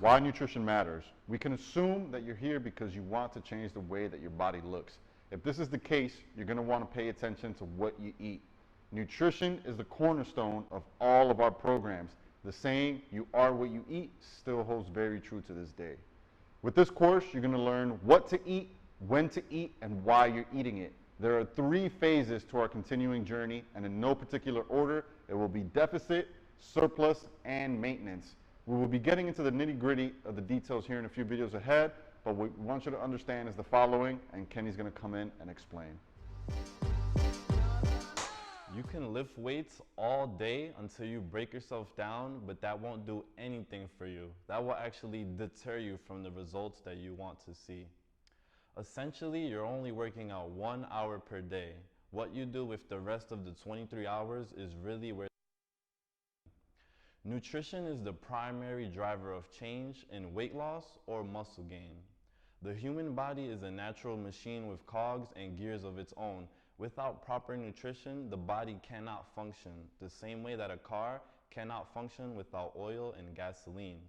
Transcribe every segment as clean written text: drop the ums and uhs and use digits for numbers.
Why nutrition matters. We can assume that you're here because you want to change the way that your body looks. If this is the case, you're going to want to pay attention to what you eat. Nutrition is the cornerstone of all of our programs. The saying, "you are what you eat," still holds very true to this day. With this course, you're going to learn what to eat, when to eat, and why you're eating it. There are 3 phases to our continuing journey, and in no particular order, it will be deficit, surplus, and maintenance. We will be getting into the nitty-gritty of the details here in a few videos ahead, but what we want you to understand is the following, and Kenny's going to come in and explain. You can lift weights all day until you break yourself down, but that won't do anything for you. That will actually deter you from the results that you want to see. Essentially, you're only working out 1 hour per day. What you do with the rest of the 23 hours is really where nutrition is the primary driver of change in weight loss or muscle gain. The human body is a natural machine with cogs and gears of its own. Without proper nutrition, the body cannot function, the same way that a car cannot function without oil and gasoline.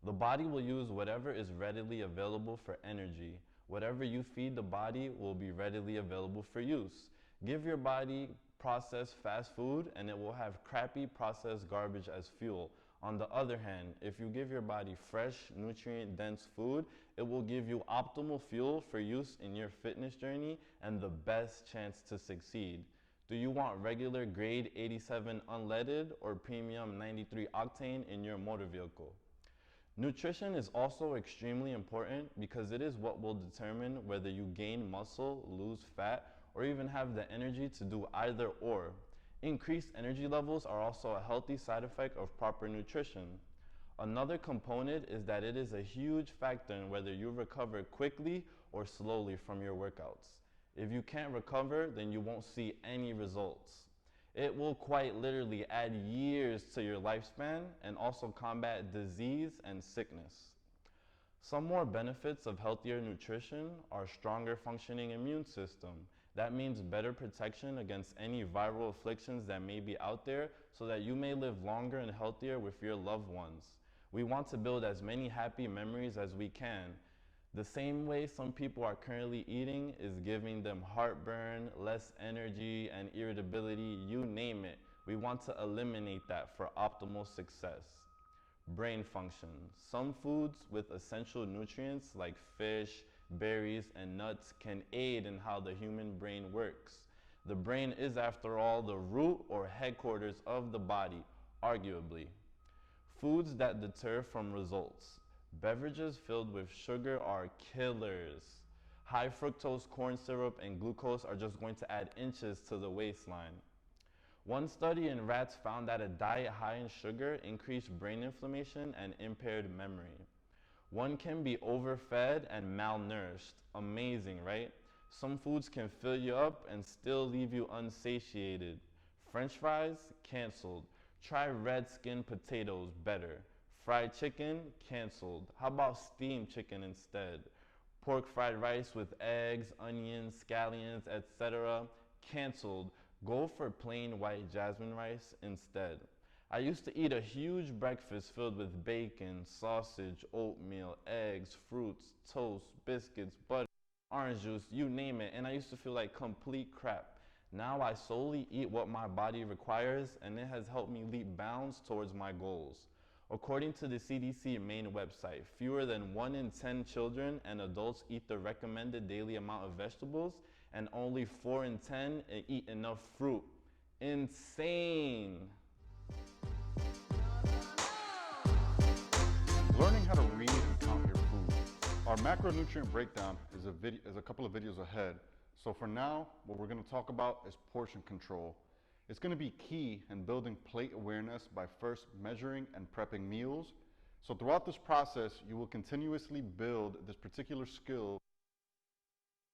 The body will use whatever is readily available for energy. Whatever you feed the body will be readily available for use. Give your body processed fast food and it will have crappy processed garbage as fuel. On the other hand, if you give your body fresh, nutrient-dense food, it will give you optimal fuel for use in your fitness journey and the best chance to succeed. Do you want regular grade 87 unleaded or premium 93 octane in your motor vehicle? Nutrition is also extremely important because it is what will determine whether you gain muscle, lose fat, or even have the energy to do either or. Increased energy levels are also a healthy side effect of proper nutrition. Another component is that it is a huge factor in whether you recover quickly or slowly from your workouts. If you can't recover, then you won't see any results. It will quite literally add years to your lifespan and also combat disease and sickness. Some more benefits of healthier nutrition are stronger functioning immune system. That means better protection against any viral afflictions that may be out there so that you may live longer and healthier with your loved ones. We want to build as many happy memories as we can. The same way some people are currently eating is giving them heartburn, less energy, and irritability, you name it. We want to eliminate that for optimal success. Brain function. Some foods with essential nutrients like fish, berries, and nuts can aid in how the human brain works. The brain is, after all, the root or headquarters of the body, arguably. Foods that deter from results. Beverages filled with sugar are killers. High fructose corn syrup and glucose are just going to add inches to the waistline. One study in rats found that a diet high in sugar increased brain inflammation and impaired memory. One can be overfed and malnourished. Amazing, right? Some foods can fill you up and still leave you unsatiated. French fries, canceled. Try red skin potatoes, better. Fried chicken, canceled. How about steamed chicken instead? Pork fried rice with eggs, onions, scallions, etc., canceled. Go for plain white jasmine rice instead. I used to eat a huge breakfast filled with bacon, sausage, oatmeal, eggs, fruits, toast, biscuits, butter, orange juice, you name it, and I used to feel like complete crap. Now I solely eat what my body requires, and it has helped me leap bounds towards my goals. According to the CDC main website, fewer than 1 in 10 children and adults eat the recommended daily amount of vegetables, and only 4 in 10 eat enough fruit. Insane! Learning how to read and count your food. Our macronutrient breakdown is a couple of videos ahead. So for now, what we're going to talk about is portion control. It's going to be key in building plate awareness by first measuring and prepping meals. So throughout this process, you will continuously build this particular skill,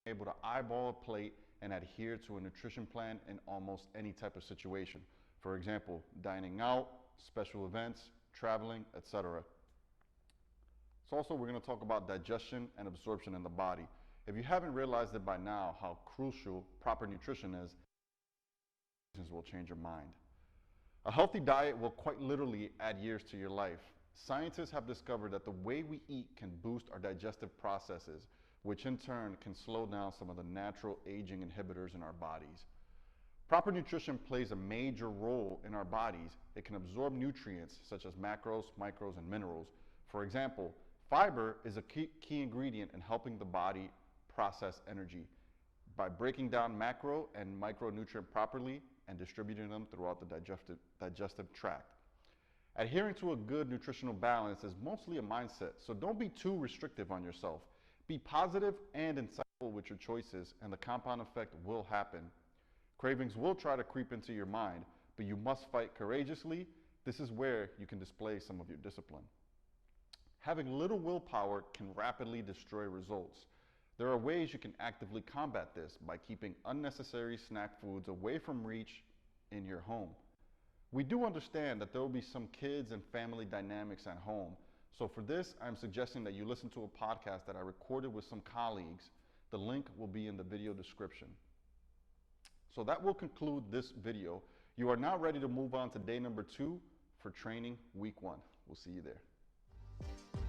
able to eyeball a plate and adhere to a nutrition plan in almost any type of situation. For example, dining out, special events, traveling, etc. So also we're going to talk about digestion and absorption in the body. If you haven't realized it by now how crucial proper nutrition is, will change your mind. A healthy diet will quite literally add years to your life. Scientists have discovered that the way we eat can boost our digestive processes, which in turn can slow down some of the natural aging inhibitors in our bodies. Proper nutrition plays a major role in our bodies. It can absorb nutrients such as macros, micros, and minerals. For example, fiber is a key ingredient in helping the body process energy by breaking down macro and micronutrient properly and distributing them throughout the digestive tract. Adhering to a good nutritional balance is mostly a mindset, so don't be too restrictive on yourself. Be positive and insightful with your choices, and the compound effect will happen. Cravings will try to creep into your mind, but you must fight courageously. This is where you can display some of your discipline. Having little willpower can rapidly destroy results. There are ways you can actively combat this by keeping unnecessary snack foods away from reach in your home. We do understand that there will be some kids and family dynamics at home. So for this, I'm suggesting that you listen to a podcast that I recorded with some colleagues. The link will be in the video description. So that will conclude this video. You are now ready to move on to day number 2 for training week 1. We'll see you there.